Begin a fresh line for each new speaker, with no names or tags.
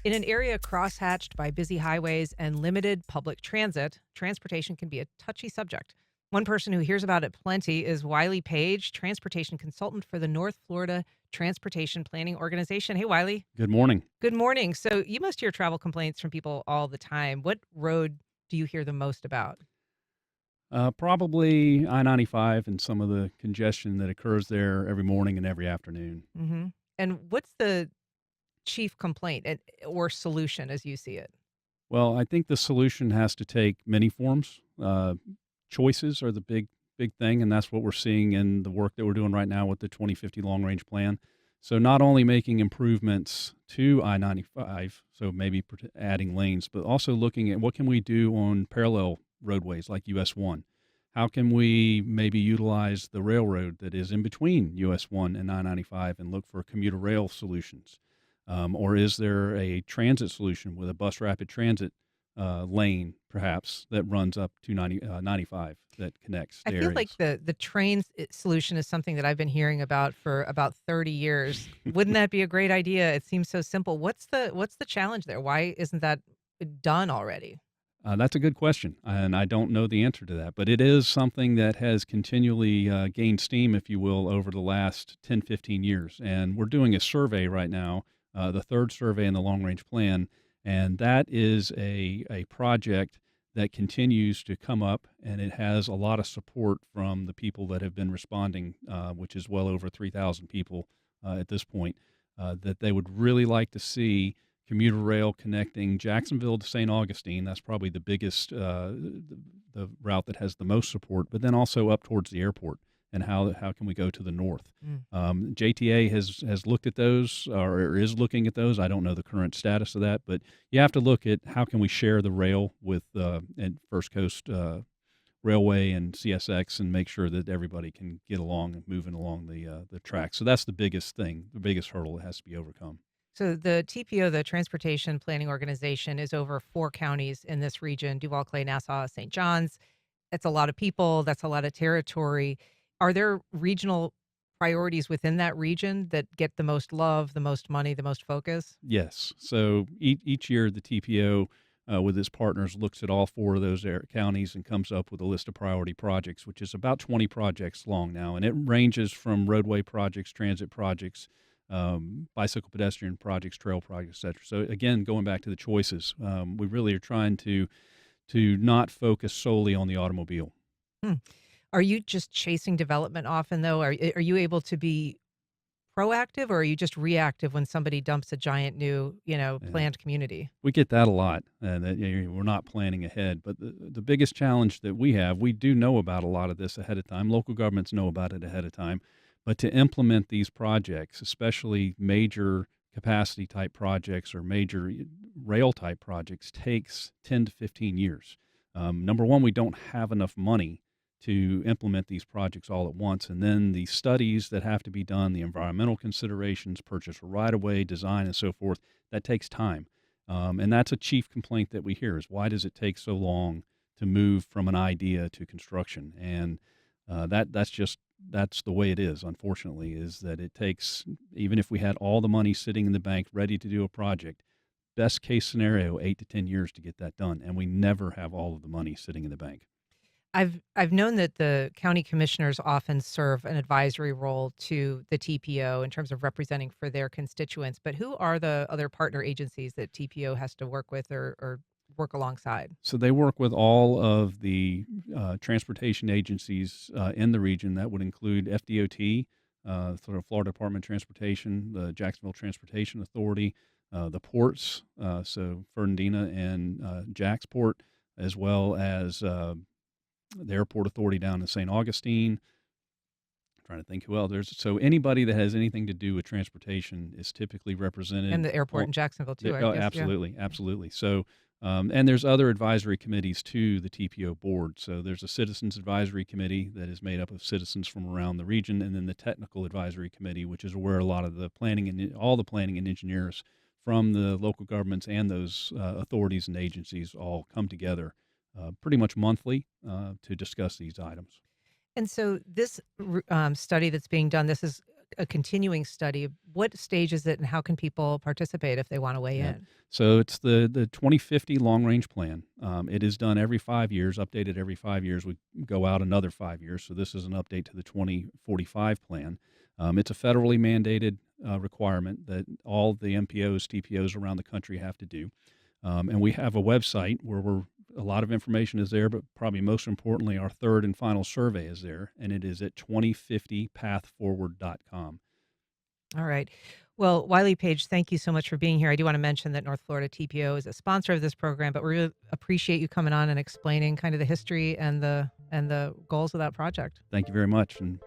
In an area crosshatched by busy highways and limited public transit, transportation can be a touchy subject. One person who hears about it plenty is Wiley Page, transportation consultant for the North Florida Transportation Planning Organization. Hey, Wiley.
Good morning.
Good morning. So, you must hear travel complaints from people all the time. What road do you hear the most about?
Probably I-95 and some of the congestion that occurs there every morning and every afternoon.
And what's the chief complaint or solution as you see it?
Well, I think the solution has to take many forms. Choices are the big thing, and that's what we're seeing in the work that we're doing right now with the 2050 long range plan. So not only making improvements to I-95, so maybe adding lanes, but also looking at what can we do on parallel roadways like US 1. How can we maybe utilize the railroad that is in between US 1 and I-95 and look for commuter rail solutions? Or is there a transit solution with a bus rapid transit lane, perhaps, that runs up to 95 that connects
I
to
feel like
areas?
the solution is something that I've been hearing about for about 30 years. Wouldn't that be a great idea? It seems so simple. What's the challenge there? Why isn't that done already?
That's a good question, and I don't know the answer to that, but it is something that has continually gained steam, if you will, over the last 10, 15 years. And we're doing a survey right now, the third survey in the long range plan, and that is a project that continues to come up, and it has a lot of support from the people that have been responding, which is well over 3,000 people at this point, that they would really like to see commuter rail connecting Jacksonville to St. Augustine. That's probably the biggest, the route that has the most support, but then also up towards the airport. And how can we go to the north?
Mm.
JTA has looked at those or is looking at those. I don't know the current status of that, but you have to look at how can we share the rail with and First Coast Railway and CSX and make sure that everybody can get along and moving along the track. So that's the biggest thing, the biggest hurdle that has to be overcome.
So the TPO, the Transportation Planning Organization, is over 4 counties in this region: Duval, Clay, Nassau, St. Johns. That's a lot of people. That's a lot of territory. Are there regional priorities within that region that get the most love, the most money, the most focus?
Yes. So each year, the TPO, with its partners, looks at all four of those counties and comes up with a list of priority projects, which is about 20 projects long now. And it ranges from roadway projects, transit projects, bicycle pedestrian projects, trail projects, et cetera. So, again, going back to the choices, we really are trying to not focus solely on the automobile.
Hmm. Are you just chasing development often, though? Are you able to be proactive, or are you just reactive when somebody dumps a giant new,
Yeah.
planned community?
We get that a lot, that we're not planning ahead. But the biggest challenge that we have, we do know about a lot of this ahead of time. Local governments know about it ahead of time. But to implement these projects, especially major capacity type projects or major rail type projects, takes 10 to 15 years. Number one, we don't have enough money to implement these projects all at once. And then the studies that have to be done, the environmental considerations, purchase right of way, design, and so forth, that takes time. And that's a chief complaint that we hear is why does it take so long to move from an idea to construction? And that's the way it is, unfortunately, is that it takes, even if we had all the money sitting in the bank ready to do a project, best case scenario, 8 to 10 years to get that done. And we never have all of the money sitting in the bank.
I've known that the county commissioners often serve an advisory role to the TPO in terms of representing for their constituents, but who are the other partner agencies that TPO has to work with or work alongside?
So they work with all of the transportation agencies in the region. That would include FDOT, sort of Florida Department of Transportation, the Jacksonville Transportation Authority, the ports, so Fernandina and Jacksport, as well as the Airport Authority down in St. Augustine. Trying to think who else there's. So anybody that has anything to do with transportation is typically
And
represented.
the airport in Jacksonville too, I
Oh,
guess, yeah.
absolutely, absolutely. So, and there's other advisory committees to the TPO board. So there's a citizens advisory committee that is made up of citizens from around the region, and then the technical advisory committee, which is where a lot of the planning and all the planning and engineers from the local governments and those authorities and agencies all come together pretty much monthly to discuss these items.
And so this study that's being done, this is a continuing study. What stage is it, and how can people participate if they want to weigh
Yeah.
in?
So it's the 2050 long range plan. It is done every 5 years, updated every 5 years. We go out another 5 years. So this is an update to the 2045 plan. It's a federally mandated requirement that all the MPOs, TPOs around the country have to do. And we have a website where a lot of information is there, but probably most importantly, our third and final survey is there, and it is at 2050pathforward.com.
All right. Well, Wiley Page, thank you so much for being here. I do want to mention that North Florida TPO is a sponsor of this program, but we really appreciate you coming on and explaining kind of the history and the goals of that project.
Thank you very much. And